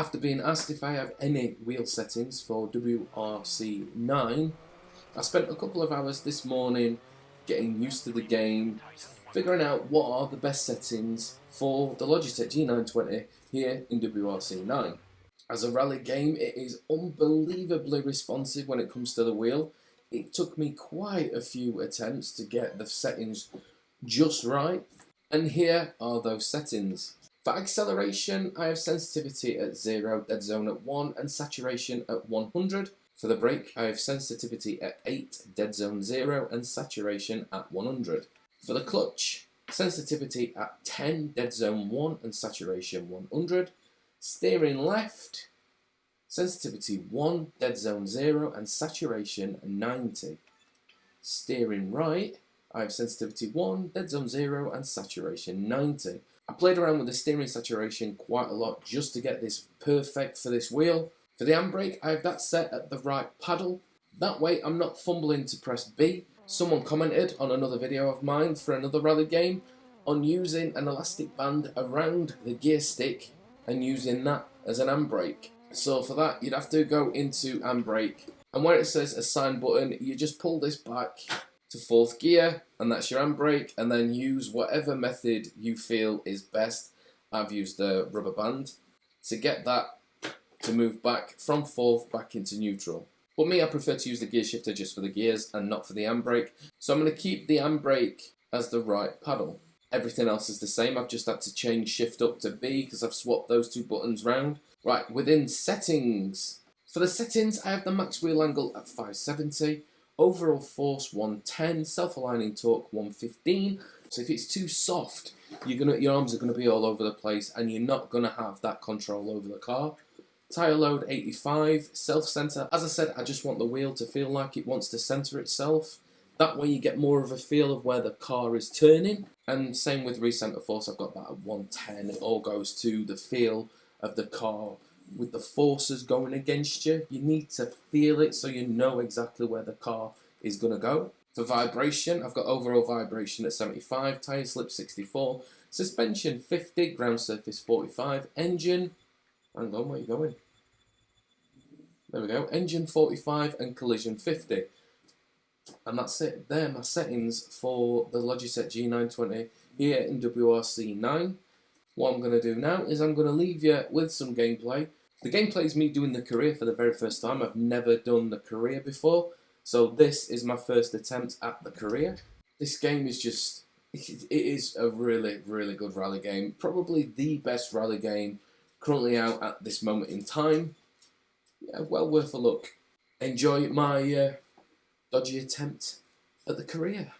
After being asked if I have any wheel settings for WRC 9, I spent a couple of hours this morning getting used to the game, figuring out what are the best settings for the Logitech G920 here in WRC 9. As a rally game, it is unbelievably responsive when it comes to the wheel. It took me quite a few attempts to get the settings just right, and here are those settings. For acceleration, I have sensitivity at 0, dead zone at 1, and saturation at 100. For the brake, I have sensitivity at 8, dead zone 0, and saturation at 100. For the clutch, sensitivity at 10, dead zone 1, and saturation 100. Steering left, sensitivity 1, dead zone 0, and saturation 90. Steering right, I have sensitivity 1, dead zone 0, and saturation 90. I played around with the steering saturation quite a lot just to get this perfect for this wheel. For the handbrake, I have that set at the right paddle. That way I'm not fumbling to press B. Someone commented on another video of mine for another rally game on using an elastic band around the gear stick and using that as an handbrake. So for that, you'd have to go into handbrake, and where it says assign button, you just pull this back to 4th gear, and that's your handbrake, and then use whatever method you feel is best. I've used the rubber band to get that to move back from 4th back into neutral. But me, I prefer to use the gear shifter just for the gears and not for the handbrake. So I'm going to keep the handbrake as the right paddle. Everything else is the same. I've just had to change shift up to B because I've swapped those two buttons round. Right, within settings. For the settings, I have the max wheel angle at 570. Overall force 110, self-aligning torque 115. So if it's too soft, your arms are going to be all over the place and you're not going to have that control over the car. Tyre load 85, self-center. As I said, I just want the wheel to feel like it wants to center itself. That way you get more of a feel of where the car is turning. And same with recenter force, I've got that at 110. It all goes to the feel of the car. With the forces going against you, you need to feel it so you know exactly where the car is going to go. For vibration, I've got overall vibration at 75, tyre slip 64, suspension 50, ground surface 45, engine, hang on, where are you going? There we go, engine 45 and collision 50. And that's it, they're my settings for the Logitech G920 here in WRC 9. What I'm going to do now is I'm going to leave you with some gameplay. The gameplay is me doing the career for the very first time. I've never done the career before, so this is my first attempt at the career. This game is just, it is a really, really good rally game. Probably the best rally game currently out at this moment in time. Yeah, well worth a look. Enjoy my dodgy attempt at the career.